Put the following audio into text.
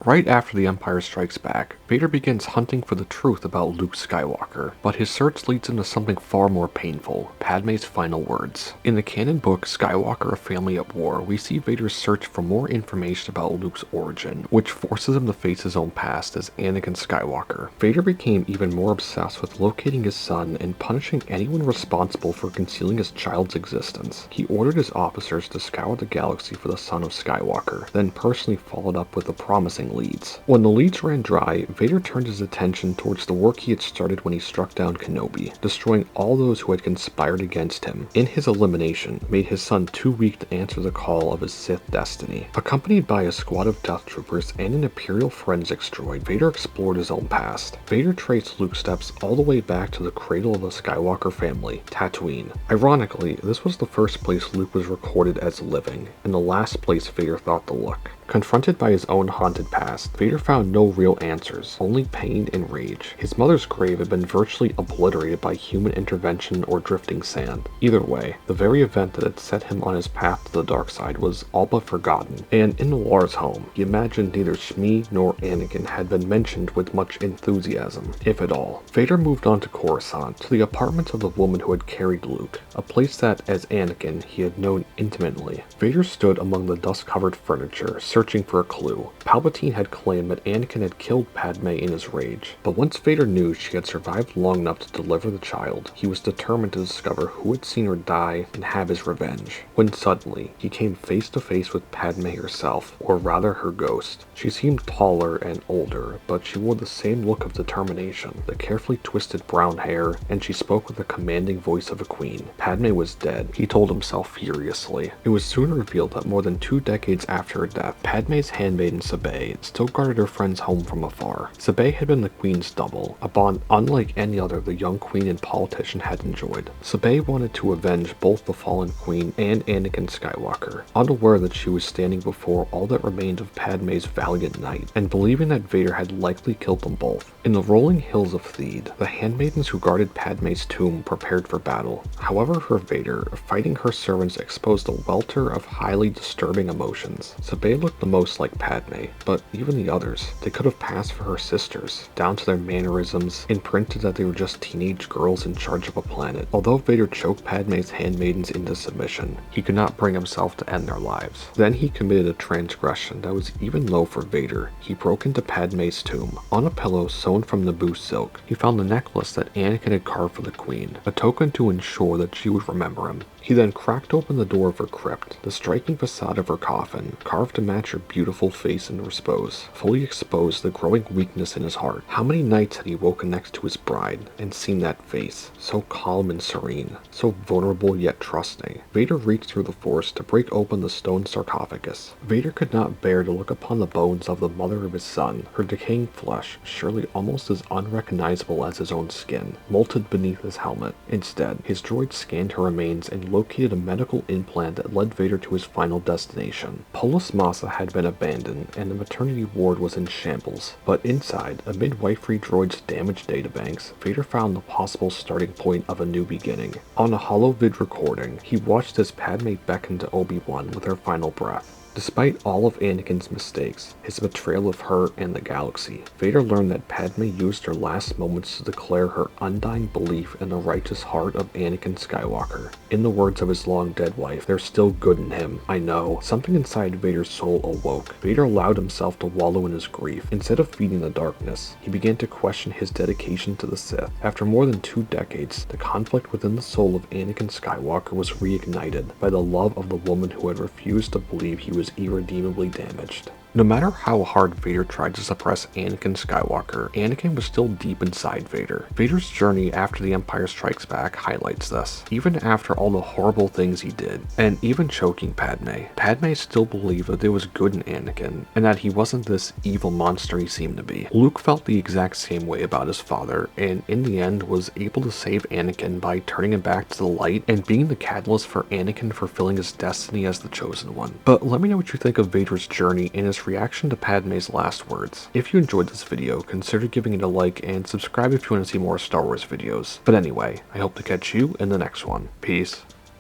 Right after The Empire Strikes Back, Vader begins hunting for the truth about Luke Skywalker, but his search leads him to something far more painful: Padmé's final words. In the canon book Skywalker: A Family at War, we see Vader's search for more information about Luke's origin, which forces him to face his own past as Anakin Skywalker. Vader became even more obsessed with locating his son and punishing anyone responsible for concealing his child's existence. He ordered his officers to scour the galaxy for the son of Skywalker, then personally followed up with the promising leads. When the leads ran dry, Vader turned his attention towards the work he had started when he struck down Kenobi, destroying all those who had conspired against him. In his elimination, made his son too weak to answer the call of his Sith destiny. Accompanied by a squad of Death Troopers and an Imperial forensics droid, Vader explored his own past. Vader traced Luke's steps all the way back to the cradle of the Skywalker family, Tatooine. Ironically, this was the first place Luke was recorded as living, and the last place Vader thought to look. Confronted by his own haunted past, Vader found no real answers, only pain and rage. His mother's grave had been virtually obliterated by human intervention or drifting sand. Either way, the very event that had set him on his path to the dark side was all but forgotten, and in Noir's home, he imagined neither Shmi nor Anakin had been mentioned with much enthusiasm, if at all. Vader moved on to Coruscant, to the apartment of the woman who had carried Luke, a place that, as Anakin, he had known intimately. Vader stood among the dust-covered furniture, searching for a clue. Palpatine had claimed that Anakin had killed Padmé in his rage, but once Vader knew she had survived long enough to deliver the child, he was determined to discover who had seen her die and have his revenge. When suddenly, he came face to face with Padmé herself, or rather her ghost. She seemed taller and older, but she wore the same look of determination, the carefully twisted brown hair, and she spoke with the commanding voice of a queen. Padmé was dead, he told himself furiously. It was soon revealed that more than 2 decades after her death, Padmé's handmaiden Sabé still guarded her friend's home from afar. Sabé had been the queen's double, a bond unlike any other the young queen and politician had enjoyed. Sabé wanted to avenge both the fallen queen and Anakin Skywalker, unaware that she was standing before all that remained of Padmé's valiant knight, and believing that Vader had likely killed them both. In the rolling hills of Theed, the handmaidens who guarded Padmé's tomb prepared for battle. However, for Vader, fighting her servants exposed a welter of highly disturbing emotions. Sabé looked the most like Padmé, but even the others, they could have passed for her sisters, down to their mannerisms, imprinted that they were just teenage girls in charge of a planet. Although Vader choked Padmé's handmaidens into submission, he could not bring himself to end their lives. Then he committed a transgression that was even low for Vader. He broke into Padmé's tomb. On a pillow sewn from Naboo silk, he found the necklace that Anakin had carved for the queen, a token to ensure that she would remember him. He then cracked open the door of her crypt, the striking facade of her coffin, carved to match her beautiful face in repose, fully exposed the growing weakness in his heart. How many nights had he woken next to his bride and seen that face, so calm and serene, so vulnerable yet trusting? Vader reached through the Force to break open the stone sarcophagus. Vader could not bear to look upon the bones of the mother of his son, her decaying flesh, surely almost as unrecognizable as his own skin, molted beneath his helmet. Instead, his droid scanned her remains and located a medical implant that led Vader to his final destination. Polis Massa had been abandoned, and the maternity ward was in shambles, but inside, amid Wifrey droid's damaged databanks, Vader found the possible starting point of a new beginning. On a holovid recording, he watched as Padmé beckoned to Obi-Wan with her final breath. Despite all of Anakin's mistakes, his betrayal of her and the galaxy, Vader learned that Padmé used her last moments to declare her undying belief in the righteous heart of Anakin Skywalker. In the words of his long-dead wife, "There's still good in him, I know." Something inside Vader's soul awoke. Vader allowed himself to wallow in his grief. Instead of feeding the darkness, he began to question his dedication to the Sith. After more than 2 decades, the conflict within the soul of Anakin Skywalker was reignited by the love of the woman who had refused to believe he was irredeemably damaged. No matter how hard Vader tried to suppress Anakin Skywalker, Anakin was still deep inside Vader. Vader's journey after The Empire Strikes Back highlights this. Even after all the horrible things he did, and even choking Padmé still believed that there was good in Anakin, and that he wasn't this evil monster he seemed to be. Luke felt the exact same way about his father, and in the end was able to save Anakin by turning him back to the light and being the catalyst for Anakin fulfilling his destiny as the chosen one. But let me know what you think of Vader's journey and his reaction to Padmé's last words. If you enjoyed this video, consider giving it a like and subscribe if you want to see more Star Wars videos. But anyway, I hope to catch you in the next one. Peace.